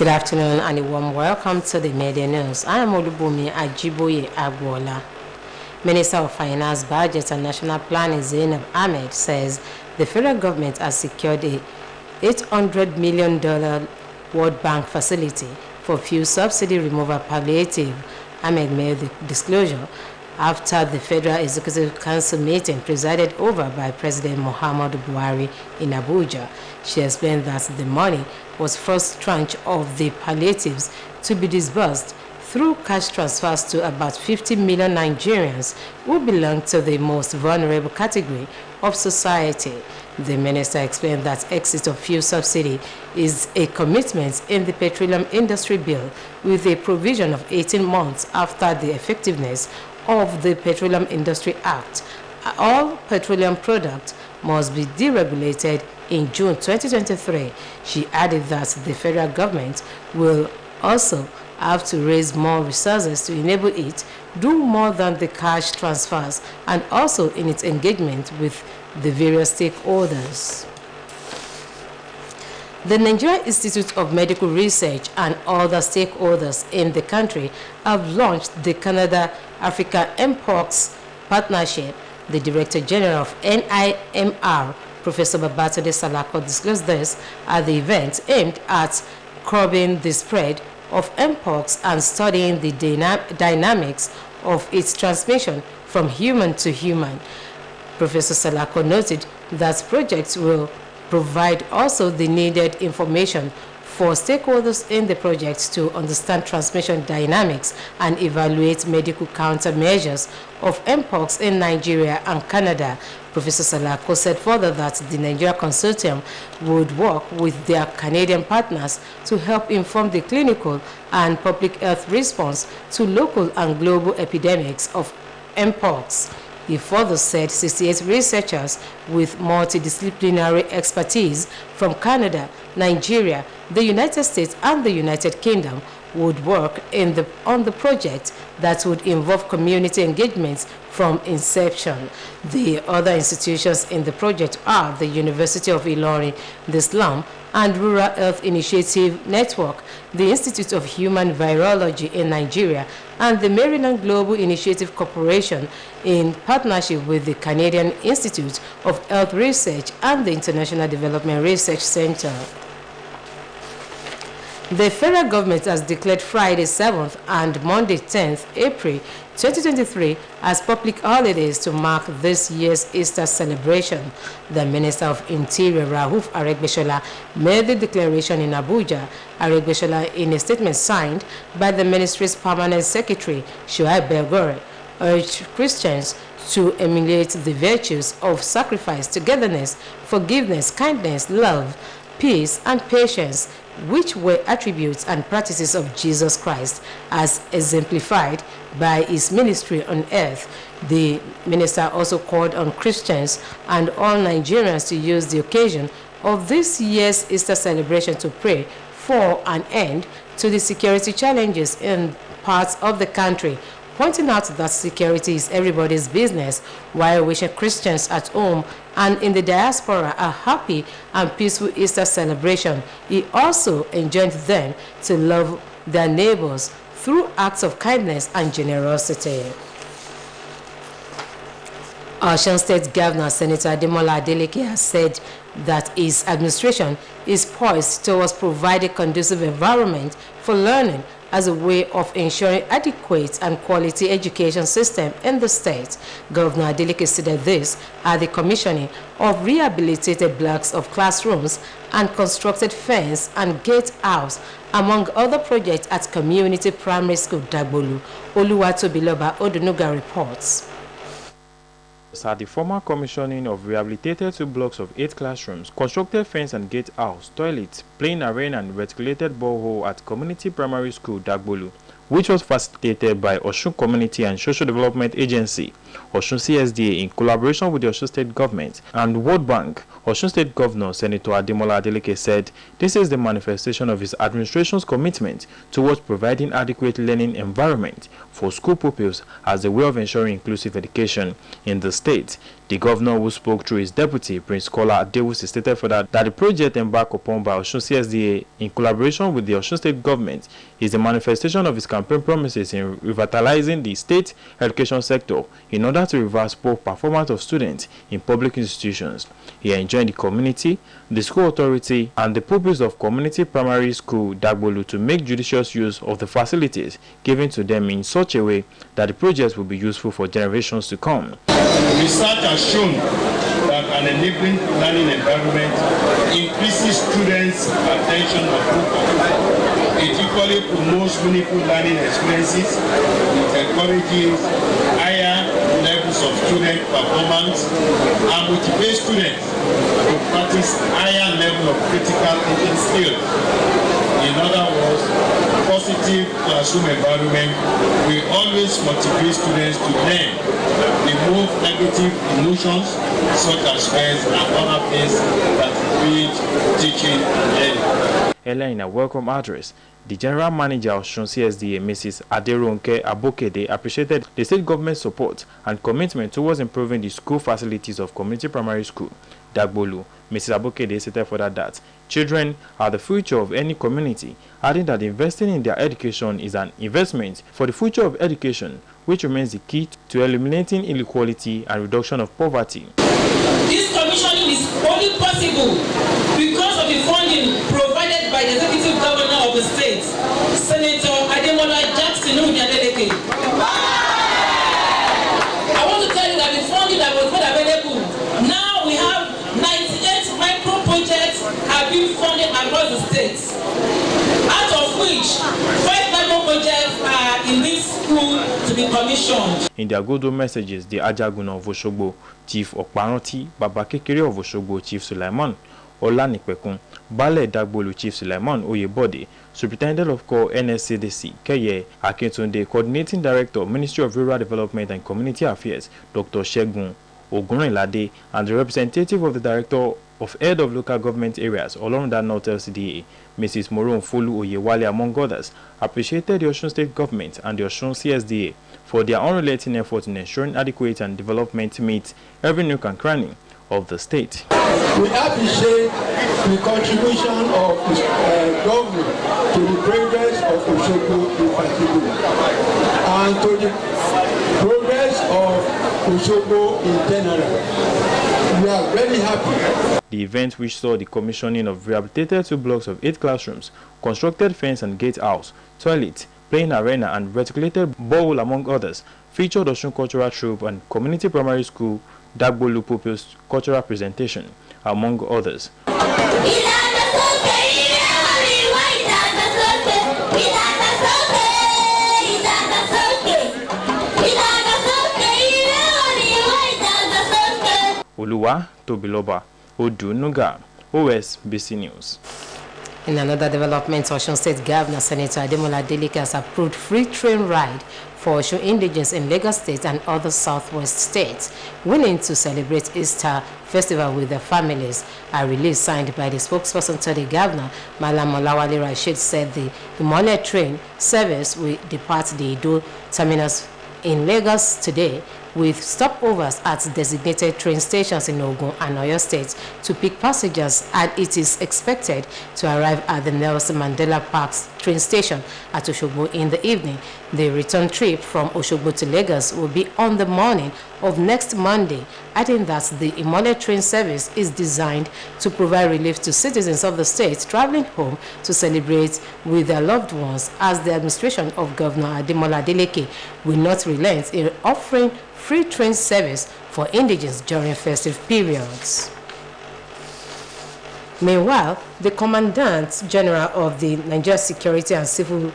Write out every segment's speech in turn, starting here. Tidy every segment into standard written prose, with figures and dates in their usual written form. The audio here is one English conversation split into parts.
Good afternoon and a warm welcome to the media news. I am Olubumi Ajiboye Agwola. Minister of Finance, Budget and National Planning Zainab Ahmed says the federal government has secured a $800 million World Bank facility for fuel subsidy removal palliative. Ahmed made the disclosure after the Federal Executive Council meeting presided over by President Muhammadu Buhari in Abuja. She explained that the money was first tranche of the palliatives to be disbursed through cash transfers to about 50 million Nigerians who belong to the most vulnerable category of society. The minister explained that exit of fuel subsidy is a commitment in the petroleum industry bill with a provision of 18 months after the effectiveness of the Petroleum Industry Act. All petroleum products must be deregulated in June 2023. She added that the federal government will also have to raise more resources to enable it do more than the cash transfers and also in its engagement with the various stakeholders. The Nigeria Institute of Medical Research and other stakeholders in the country have launched the Canada-Africa Mpox Partnership. The Director General of NIMR, Professor Babatunde Salako, disclosed this at the event aimed at curbing the spread of Mpox and studying the dynamics of its transmission from human to human. Professor Salako noted that projects will provide also the needed information for stakeholders in the project to understand transmission dynamics and evaluate medical countermeasures of Mpox in Nigeria and Canada. Professor Salako said further that the Nigeria Consortium would work with their Canadian partners to help inform the clinical and public health response to local and global epidemics of Mpox. He further said 68 researchers with multidisciplinary expertise from Canada, Nigeria, the United States and the United Kingdom would work on the project that would involve community engagements from inception. The other institutions in the project are the University of Ilorin, the Slum and Rural Health Initiative Network, the Institute of Human Virology in Nigeria, and the Maryland Global Initiative Corporation in partnership with the Canadian Institute of Health Research and the International Development Research Center. The federal government has declared Friday 7th and Monday 10th April 2023 as public holidays to mark this year's Easter celebration. The Minister of Interior, Rauf Aregbesola, made the declaration in Abuja. Aregbesola, in a statement signed by the ministry's permanent secretary, Shuaib Belgore, urged Christians to emulate the virtues of sacrifice, togetherness, forgiveness, kindness, love, peace, and patience, which were attributes and practices of Jesus Christ as exemplified by his ministry on earth. The minister also called on Christians and all Nigerians to use the occasion of this year's Easter celebration to pray for an end to the security challenges in parts of the country, pointing out that security is everybody's business, while wishing Christians at home and in the diaspora a happy and peaceful Easter celebration. He also enjoined them to love their neighbors through acts of kindness and generosity. Osun State Governor Senator Ademola Adeleke has said that his administration is poised towards providing a conducive environment for learning as a way of ensuring adequate and quality education system in the state. Governor Adeleke stated this at the commissioning of rehabilitated blocks of classrooms and constructed fence and gate house, among other projects at Community Primary School Dagbolu. Oluwatobiloba Odunuga reports. At the former commissioning of rehabilitated 2 blocks of 8 classrooms, constructed fence and gate house, toilets, playing arena and reticulated borehole at Community Primary School Dagbolu, which was facilitated by Osun Community and Social Development Agency, Osun CSDA, in collaboration with the Osun State Government and World Bank. Osun State Governor Senator Ademola Adeleke said this is the manifestation of his administration's commitment towards providing adequate learning environment for school pupils as a way of ensuring inclusive education in the state. The governor, who spoke through his deputy, Prince Kola Adewusi, stated further that the project embarked upon by Osun CSDA in collaboration with the Osun State Government is a manifestation of his campaign promises in revitalizing the state education sector in order to reverse poor performance of students in public institutions. He enjoined the community, the school authority, and the pupils of Community Primary School Dagbolu to make judicious use of the facilities given to them in such a way that the project will be useful for generations to come. Research has shown that an enabling learning environment increases students' attention and focus. It equally promotes meaningful learning experiences. It encourages higher levels of student performance and motivates students to practice higher level of critical thinking skills. In other words, positive classroom environment will always motivate students to learn, remove negative emotions such as stress and other things that create teaching and learning. Earlier in a welcome address, the General Manager of Osun CSDA, Mrs. Aderonke Abokede, appreciated the state government's support and commitment towards improving the school facilities of Community Primary School Dagbolu. Mrs. Abokede stated further that children are the future of any community, adding that investing in their education is an investment for the future of education, which remains the key to eliminating inequality and reduction of poverty. This commissioning is only possible because of the funding provided by the Executive Governor of the state, Senator Ademola Adeleke. I want to tell you that the funding that was made available, now we have 98 micro projects have been funded across the states, out of which 5 micro projects are in this school to be commissioned. In their good messages, the Ajagun of Oshogbo, Chief Okparanti, Baba Kekere of Oshogbo, Chief Sulaiman Olanipekun, Bale Dagbolu, Chief Sulaiman Oyebode, Superintendent of Corps NSCDC, Keye Akintunde, Coordinating Director, Ministry of Rural Development and Community Affairs, Dr. Shegun Ogunrinlade, and the representative of the Director of Head of Local Government Areas, Olorunda North LCDA, Mrs. Moron Fulu Oyewale, among others, appreciated the Osun State Government and the Osun CSDA for their unrelenting efforts in ensuring adequate and development meets every nook and cranny of the state. We appreciate the contribution of the government to the progress of Osogbo in particular, and to the progress of Osogbo in general. We are very happy. The event, which saw the commissioning of rehabilitated 2 blocks of 8 classrooms, constructed fence and gate house, toilet, playing arena, and reticulated borehole, among others, featured Osun Cultural Troupe and Community Primary School Dagbolu pupils cultural presentation, among others. Oluwa Tobiloba, Odunuga, Osbc News. In another development, Osun State Governor Senator Ademola Adeleke has approved free train ride for Osun indigents in Lagos State and other southwest states willing to celebrate Easter festival with their families. A release signed by the spokesperson to the governor, Malam Olawale Rashid, said the Imole train service will depart the Edo terminus in Lagos today, with stopovers at designated train stations in Ogun and Oyo states to pick passengers, and it is expected to arrive at the Nelson Mandela Park train station at Oshogbo in the evening. The return trip from Oshogbo to Lagos will be on the morning of next Monday, adding that the Imole train service is designed to provide relief to citizens of the state traveling home to celebrate with their loved ones, as the administration of Governor Ademola Adeleke will not relent in offering free train service for indigents during festive periods. Meanwhile, the Commandant General of the Nigeria Security and Civil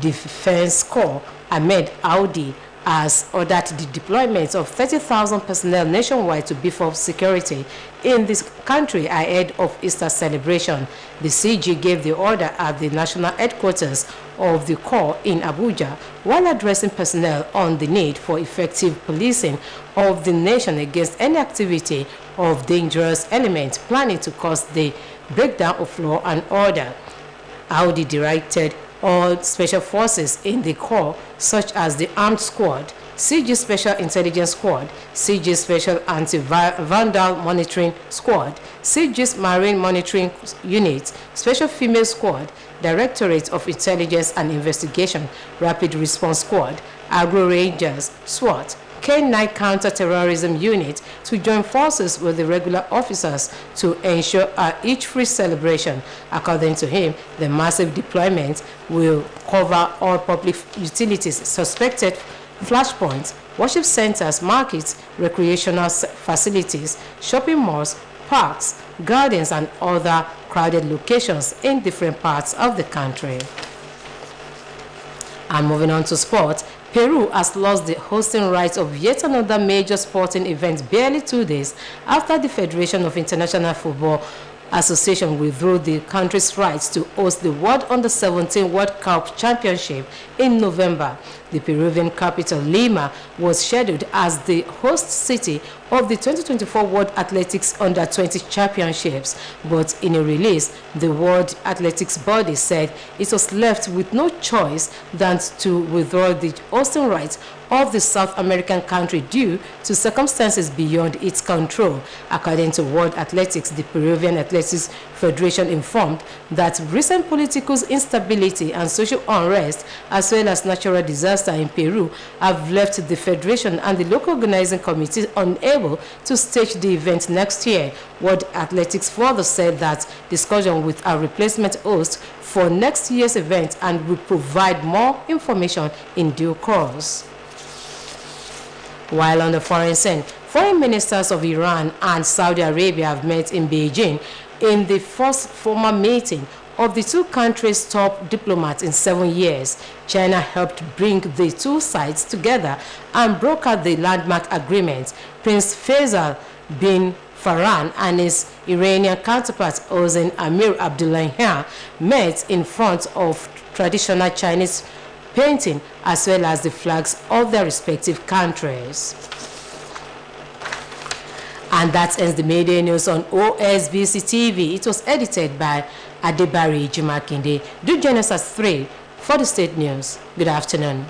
Defense Corps, Ahmed Audi, has ordered the deployment of 30,000 personnel nationwide to beef up security in this country ahead of Easter celebration. The CG gave the order at the national headquarters of the Corps in Abuja while addressing personnel on the need for effective policing of the nation against any activity of dangerous elements planning to cause the breakdown of law and order. Audi directed all special forces in the Corps, such as the Armed Squad, CG Special Intelligence Squad, CG Special Anti-Vandal Monitoring Squad, CG's Marine Monitoring Unit, Special Female Squad, Directorate of Intelligence and Investigation, Rapid Response Squad, Agro Rangers, SWAT, K9 Counter-Terrorism Unit to join forces with the regular officers to ensure a hitch-free celebration. According to him, the massive deployment will cover all public utilities, suspected flashpoints, worship centers, markets, recreational facilities, shopping malls, parks, gardens, and other crowded locations in different parts of the country. And moving on to sport, Peru has lost the hosting rights of yet another major sporting event barely 2 days after the Federation of International Football Association withdrew the country's rights to host the World Under-17 World Cup Championship in November. The Peruvian capital, Lima, was scheduled as the host city of the 2024 World Athletics Under-20 Championships, but in a release, the World Athletics body said it was left with no choice than to withdraw the hosting rights of the South American country due to circumstances beyond its control. According to World Athletics, the Peruvian Athletics Federation informed that recent political instability and social unrest, as well as natural disaster in Peru, have left the federation and the local organizing committee unable to stage the event next year. World Athletics further said that discussion with a replacement host for next year's event and will provide more information in due course. While on the foreign scene, foreign ministers of Iran and Saudi Arabia have met in Beijing in the first formal meeting of the two countries' top diplomats in 7 years. China helped bring the two sides together and brokered the landmark agreement. Prince Faisal bin Farhan and his Iranian counterpart Hossein Amir Abdullahian met in front of traditional Chinese painting as well as the flags of their respective countries. And that ends the media news on OSBC TV. It was edited by Adebari Jimakinde. Do join us at 3 for the state news. Good afternoon.